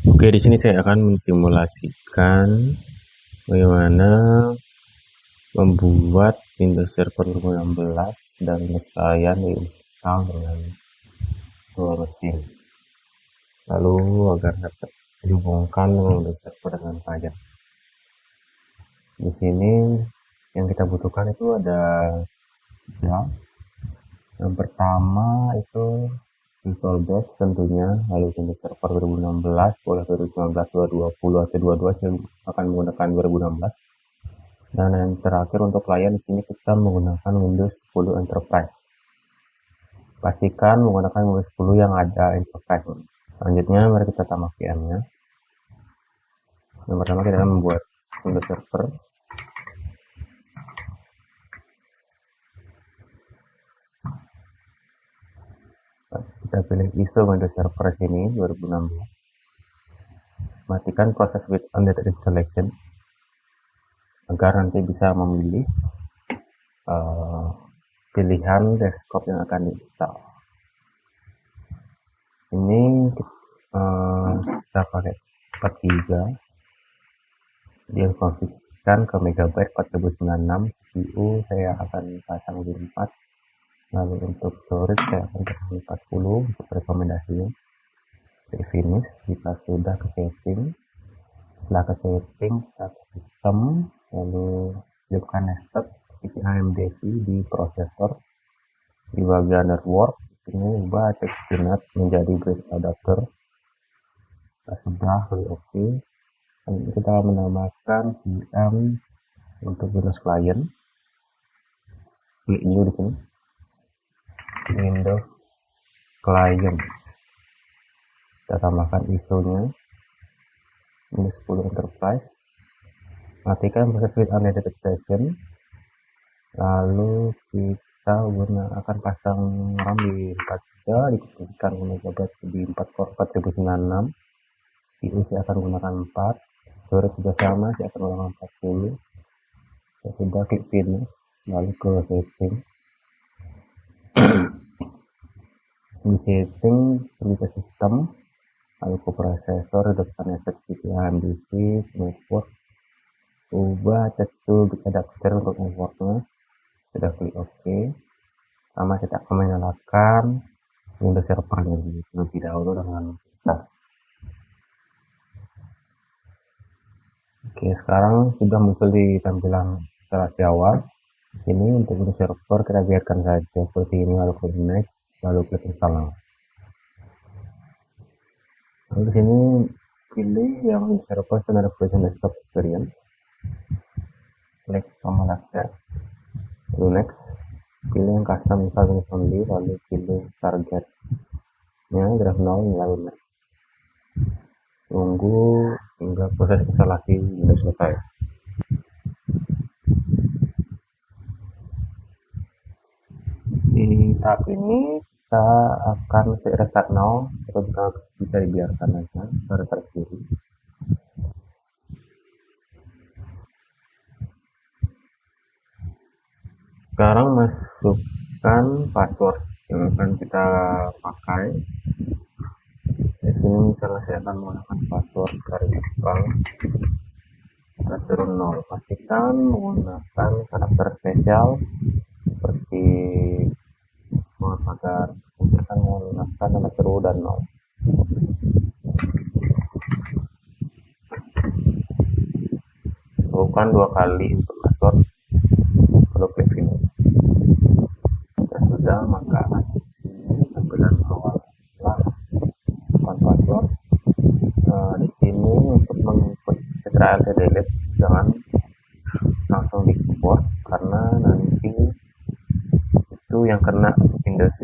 Oke, di sini saya akan mensimulasikan bagaimana membuat Windows Server 2016 dan Windows Client diinstal dengan dua mesin, lalu agar dapat dihubungkan dengan Windows Server dengan baik. Di sini yang kita butuhkan itu ada ya. Yang pertama itu Visual Basic tentunya, lalu Windows Server 2016, boleh 2019, 2020 atau 22, saya akan menggunakan 2016. Dan yang terakhir untuk klien di sini kita menggunakan Windows 10 Enterprise. Pastikan menggunakan Windows 10 yang ada Enterprise. Selanjutnya mari kita tambah VM-nya. Yang pertama kita akan membuat Windows Server. Kita pilih ISO Windows Server sini 2016. Matikan proses with undated installation agar nanti bisa memilih pilihan desktop yang akan diinstal. Ini kita pakai 4 GB, dia konfigurasikan ke megabyte 4096. CPU saya akan pasang di 4, lalu untuk storage saya akan pasang 40 untuk rekomendasinya. Klik finish jika sudah ke setting. Setelah ke setting, kita ke sistem, lalu hidupkan nested AMD di prosesor. Di bagian network ini ubah TextNet menjadi bridge adapter. Sudah klik OK. Dan kita menambahkan VM untuk Windows Client. Klik new di sini, Windows Client. Kita tambahkan ISO-nya Windows 10 Enterprise. Matikan proses with undated station. Lalu kita akan pasang RAM di 4 GB, dikhususkan megabyte di 4 core 4096. CPU saya akan gunakan 4, storage juga sama, saya akan gunakan 40. Saya sudah klik finish, lalu ke setting. Di setting, pilih ke sistem, lalu ke prosesor, hidupkan asset AMD network, ubah texture bisa adapter untuk networknya. Sudah klik OK. Sama kita akan menyalakan Windows Server terlebih dahulu dengan kita. Oke, sekarang sudah muncul di tampilan instalasi awal. Ini untuk Windows Server kita biarkan saja seperti ini, lalu klik next, lalu klik install. Lalu di sini pilih yang Windows Server Standard Version Desktop Experience. Klik tombol accept, lalu next. Pilih yang custom install Windows only, lalu pilih targetnya graph 0, lalu next. Tunggu hingga proses instalasi Windows selesai. Di tahap ini kita akan restart now, atau bisa dibiarkan aja restart sendiri. Sekarang masukkan password yang akan kita pakai. Di sini misalnya saya akan menggunakan password dari Jepang, turun 0. Pastikan menggunakan karakter spesial seperti agar kita akan menggunakan nama seru dan 0. Lakukan 2 kali untuk password, lalu klik finish. Jika sudah, maka tampilan awal password. Di sini untuk menginput Ctrl C delete, jangan langsung di keyboard karena nanti itu yang kena Windows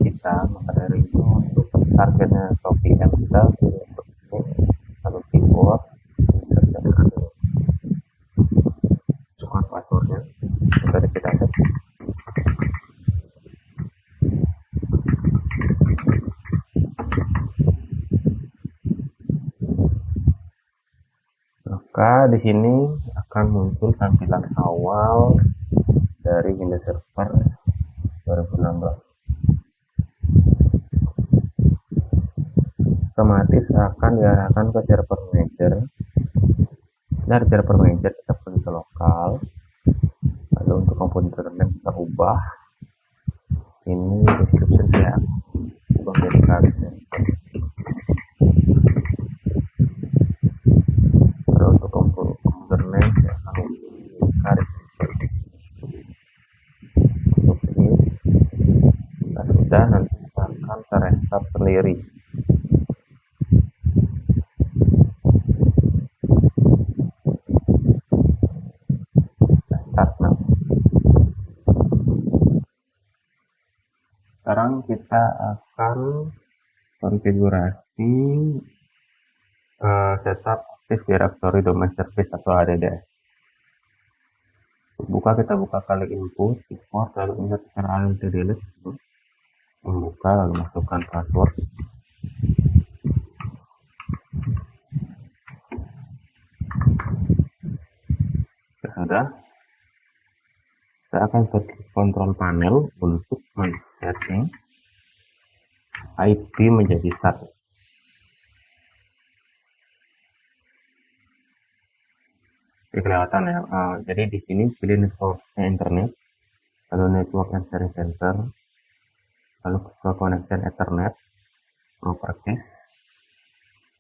kita. Maka dari itu untuk targetnya atau VM kita untuk ini, lalu keyboard masukkan passwordnya, sudah kita set. Maka di sini akan muncul tampilan awal dari Windows Server 2016. otomatis akan diarahkan ke server manager. Dari server manager kita pergi ke lokal, lalu untuk komponen internet kita ubah. Ini description saya ubah dari garis. Lalu untuk komponen internet saya akan garis. Oke, sudah, nanti kita akan restart sendiri. Sekarang kita akan konfigurasi setup Active Directory Domain Service atau ADDS. Buka, kita buka kali input, import, lalu insert URL delete, membuka, lalu masukkan password. Sudah, saya akan klik kontrol panel untuk men-setting IP menjadi 1. Kelihatan ya, jadi di sini pilih network internet, lalu network and sharing center, lalu ke connection ethernet, properties,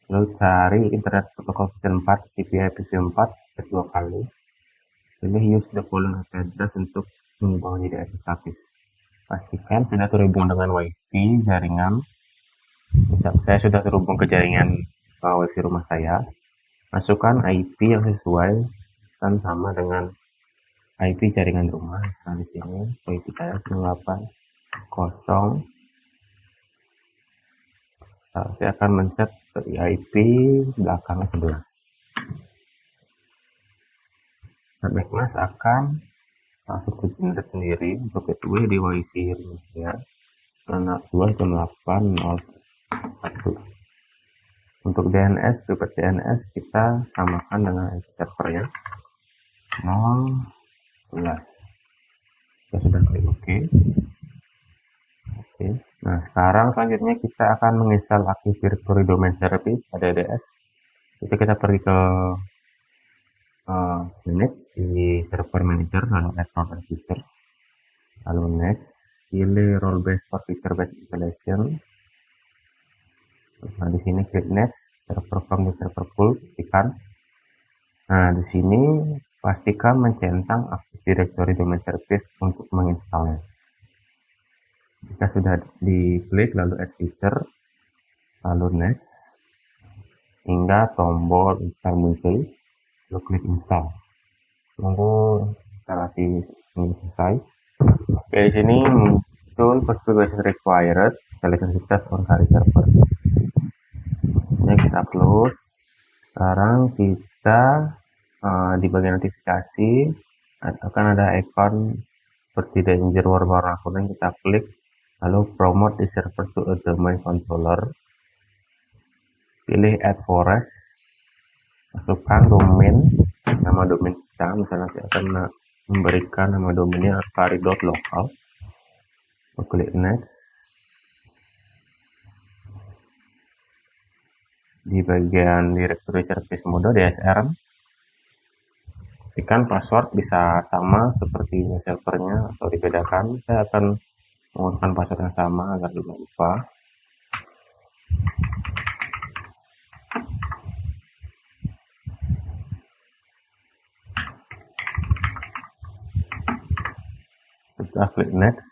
lalu cari internet protocol version 4, TCP/IP version 4, 2 kali, pilih use the following address untuk mengubah menjadi IP statis. Pastikan sudah terhubung dengan WiFi jaringan. Saya sudah terhubung ke jaringan WiFi rumah saya. Masukkan IP yang sesuai dan sama dengan IP jaringan rumah. Nah, di sini IP saya 980. Nah, saya akan men-set dari IP belakangnya 11. Nah, backmas akan masuk ke internet sendiri untuk gateway di WiFi rumah saya. 2.8.0.1. Untuk DNS, private DNS kita samakan dengan IP servernya 0.11. Kita sudah klik OK. Oke. Nah, sekarang selanjutnya kita akan menginstal Active Directory Domain Service ADDS. Jadi kita pergi ke manage di server manager, lalu add role register, lalu next, pilih role based for feature based installation. Nah, di sini klik next, server from the server pool, pastikan. Nah, di sini pastikan mencentang Active Directory Domain Service untuk menginstalnya. Jika sudah diklik, lalu add feature, lalu next, hingga tombol install muncul, lalu klik install. Tunggu instalasi ini selesai. Oke, di sini muncul configuration required, installation success on current server. Ini kita close. Sekarang kita di bagian notifikasi akan ada icon seperti danger warna kuning, kita klik, lalu promote the server to a domain controller, pilih add forest, masukkan domain, nama domain kita, misalnya saya akan memberikan nama domainnya arpari.local, klik next. Di bagian directory service mode DSR, pastikan password bisa sama seperti servernya atau dibedakan. Saya akan menggunakan password yang sama agar tidak lupa. Setelah klik next,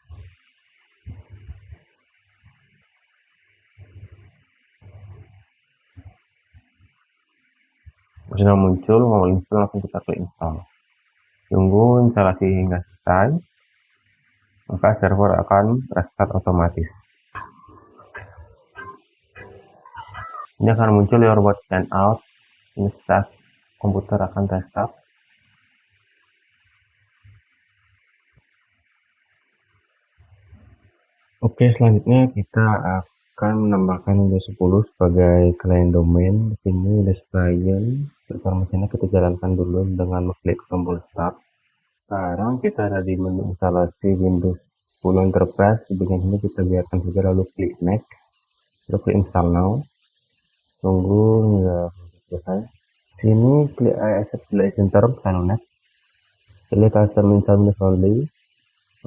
sudah muncul mau install, langsung kita klik install. Tunggu instalasi hingga selesai, maka server akan restart otomatis. Ini akan muncul your bot sign out. Ini saat komputer akan restart. Oke, selanjutnya kita akan menambahkan Windows 10 sebagai klien domain. Di sini ada client. Informasinya kita jalankan dulu dengan mengklik tombol start. Sekarang kita ada di menu instalasi Windows 10 Enterprise. Di bagian ini kita biarkan saja, lalu klik next, lalu klik install now. Tunggu hingga selesai. Sini klik I accept relation term Sanonet. Pilih custom install only.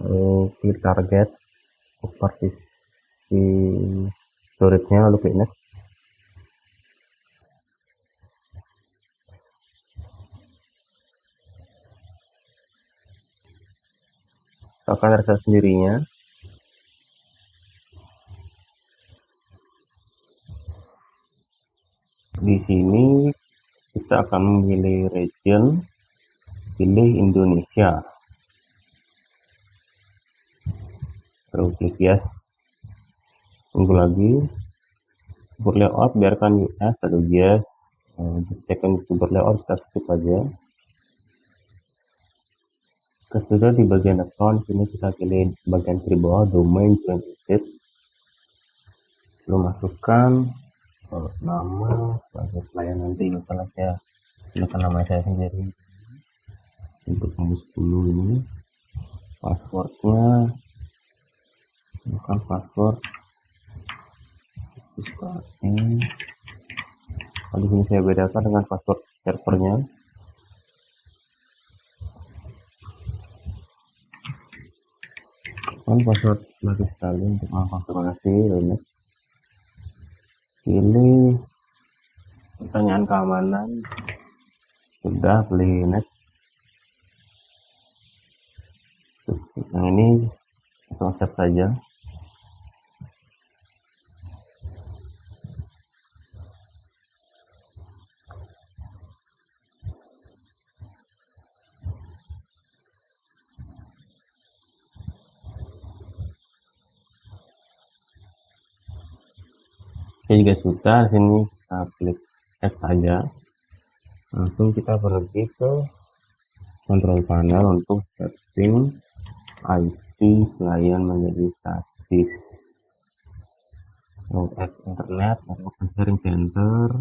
Lalu klik target partisi storage-nya, lalu klik next. Akan reset sendirinya. Di sini kita akan memilih region, pilih Indonesia, lalu klik yes. Tunggu lagi. Keyboard layout biarkan US atau yes. Cekkan keyboard layout kita skip aja. Sudah di bagian account, sini kita pilih bagian kiri bawah domain join visit. Lalu masukkan nama sebagai pelayan nanti, lokal aja. Silakan nama saya sendiri. Untuk kamus 10 ini passwordnya, bukan password seperti. Di sini saya bedakan dengan password servernya. Password lagi sekali untuk mengkonfirmasi. Pilih pertanyaan keamanan, sudah, pilih next. Yang ini langsung accept saja. Saya juga sudah, sini kita klik X saja. Langsung kita pergi ke control panel untuk setting IP klien menjadi statis. Lalu add internet, lalu sharing center,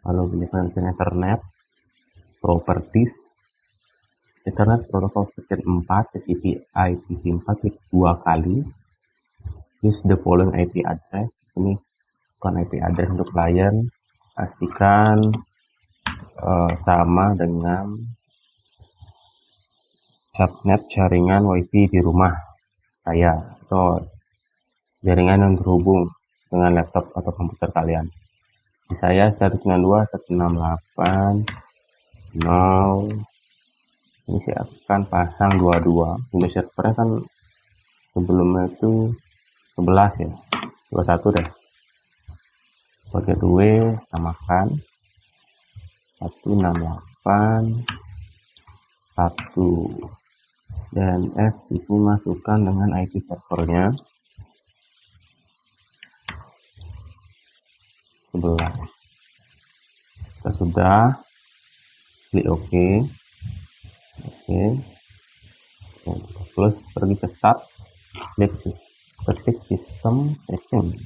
lalu pilih connection internet, properties, internet protokol version 4, TCP IPv4, klik 2 kali. Use the following IP address. Ini bukan IP address untuk klien, pastikan sama dengan subnet jaringan wifi di rumah saya atau jaringan yang terhubung dengan laptop atau komputer kalian. Di saya 192.168.0. Ini saya akan pasang 22. Windows servernya kan sebelumnya itu 11 ya, 21 deh. Pakai 2 samakan 168.1 dan S itu masukkan dengan IP servernya 11. Kita sudah, klik OK. Plus pergi ke start, ketik sistem setting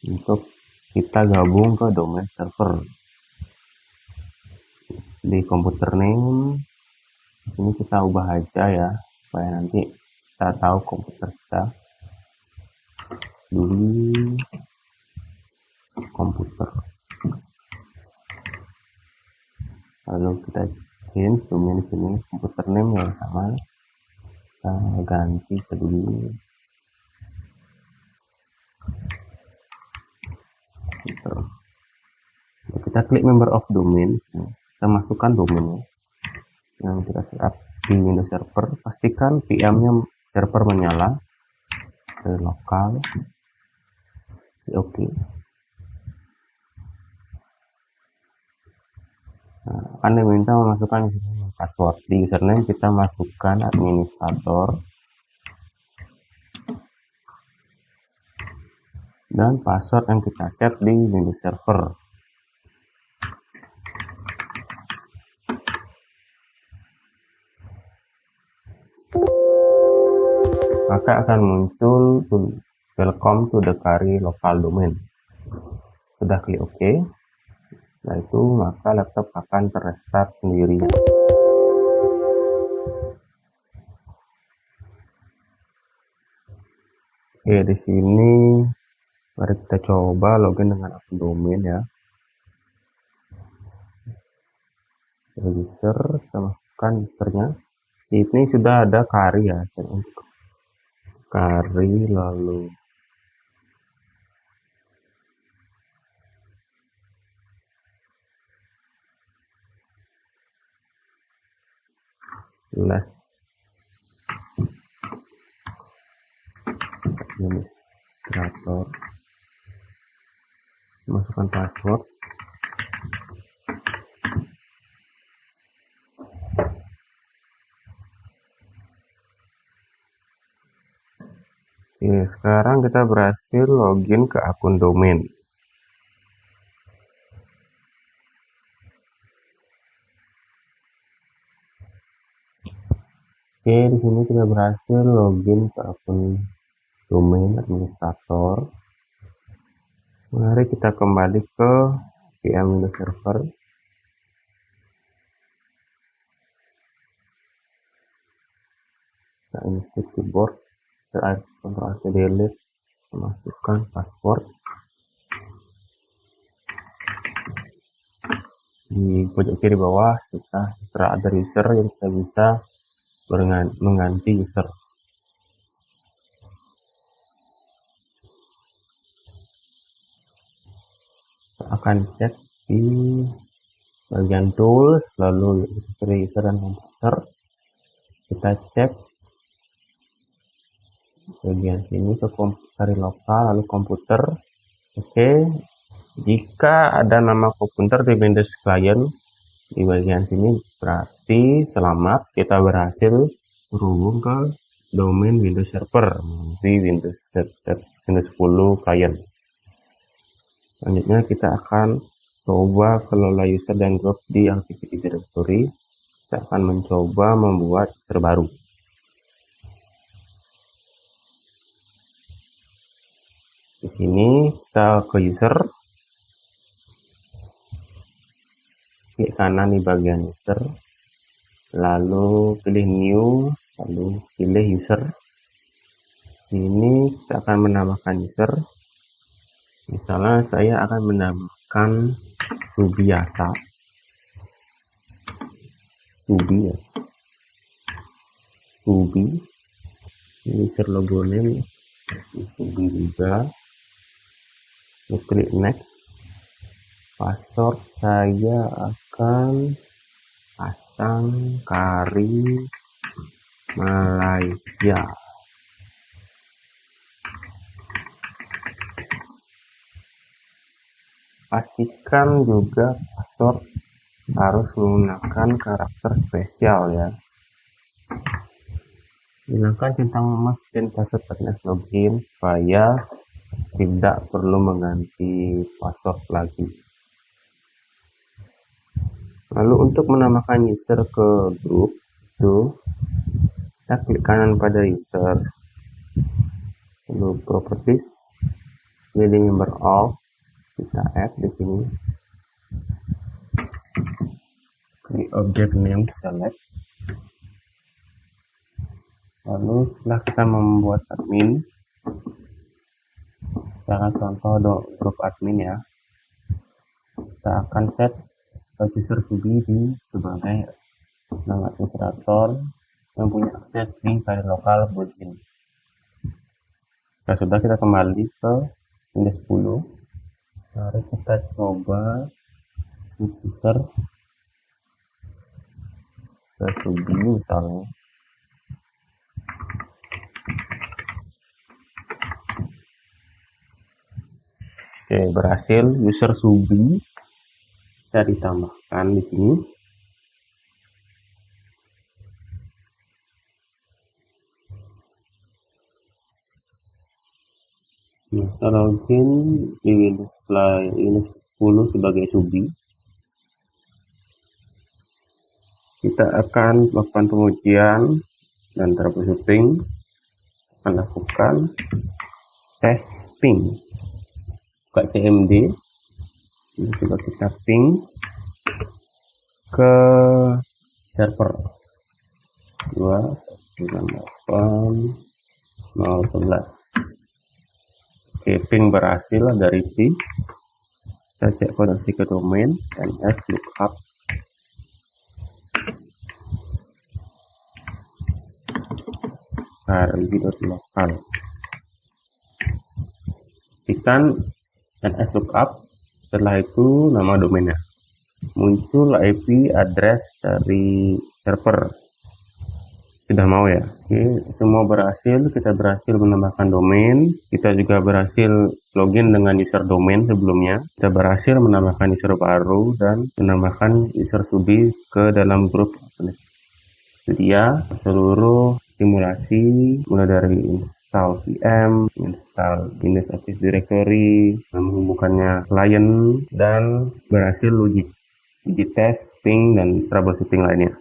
untuk kita gabung ke domain server. Di komputer name ini kita ubah aja ya, supaya nanti kita tahu komputer kita. Dulu komputer, lalu kita change domain sini, komputer name yang sama kita ganti ke dulu. Kita klik member of domain, kita masukkan domainnya yang kita setup di Windows Server. Pastikan VM-nya server menyala, ke lokal, oke. Akan diminta memasukkan password. Di username kita masukkan administrator dan password yang kita set di Windows Server. Maka akan muncul welcome to the Kari local domain. Sudah klik OK. Setelah itu maka laptop akan terstart sendiri. Oke, di sini Mari kita coba login dengan akun domain ya. User, kita masukkan usernya. Ini sudah ada kari ya. Untuk kari lalu slash administrator, masukkan password. Oke, sekarang kita berhasil login ke akun domain. Oke, di sini kita berhasil login ke akun domain administrator. Mari kita kembali ke VM Windows Server. Kita insert keyboard, Ctrl+C delete, masukkan password. Di pojok kiri bawah kita ada user yang kita bisa mengganti user. Kita akan cek di bagian tools, lalu user dan komputer. Kita cek bagian sini ke komputer lokal, lalu komputer. Oke, jika ada nama komputer di Windows Client di bagian sini, berarti selamat, kita berhasil berhubung ke domain Windows Server di Windows 10 Client. Selanjutnya kita akan coba kelola user dan group di Activity Directory. Kita akan mencoba membuat user baru. Di sini kita ke user, klik kanan di bagian user, lalu pilih new, lalu pilih user. Ini kita akan menambahkan user. Misalnya saya akan menambahkan Subiasa, Subi ya, Subi. User logo name Subi juga. Klik next. Password saya akan pasang kari Malaysia. Pastikan juga password harus menggunakan karakter spesial ya. Gunakan centang emas dan password plus login supaya tidak perlu mengganti password lagi. Lalu untuk menambahkan user ke grup itu, kita klik kanan pada user, lalu properties, pilih member of, kita add di sini, klik object name, select. Lalu setelah kita membuat admin, kita akan contoh grup admin ya. Kita akan set user Subi di sebagai nama administrator yang punya akses di kari lokal Bojin. Nah, sudah, kita kembali ke Windows 10. Mari kita coba user Subi misalnya. Oke, berhasil user Subi bisa ditambahkan di sini. Kita login di Windows 10 sebagai Subi. Kita akan melakukan pengujian dan troubleshooting. Akan lakukan tes ping. Buka CMD. Ini coba kita ping ke server 298.011. Oke, ping berhasil dari P. Kita cek koneksi ke domain, ns lookup. rib.local. Ketikkan ns lookup, setelah itu nama domainnya. Muncul IP address dari server. Sudah mau ya. Oke, semua berhasil. Kita berhasil menambahkan domain. Kita juga berhasil login dengan user domain sebelumnya. Kita berhasil menambahkan user baru dan menambahkan user studi ke dalam grup. Itu dia seluruh simulasi, mulai dari install VM, install Windows Active Directory, menghubungkannya klien, dan berhasil uji test, ping, dan troubleshooting lainnya.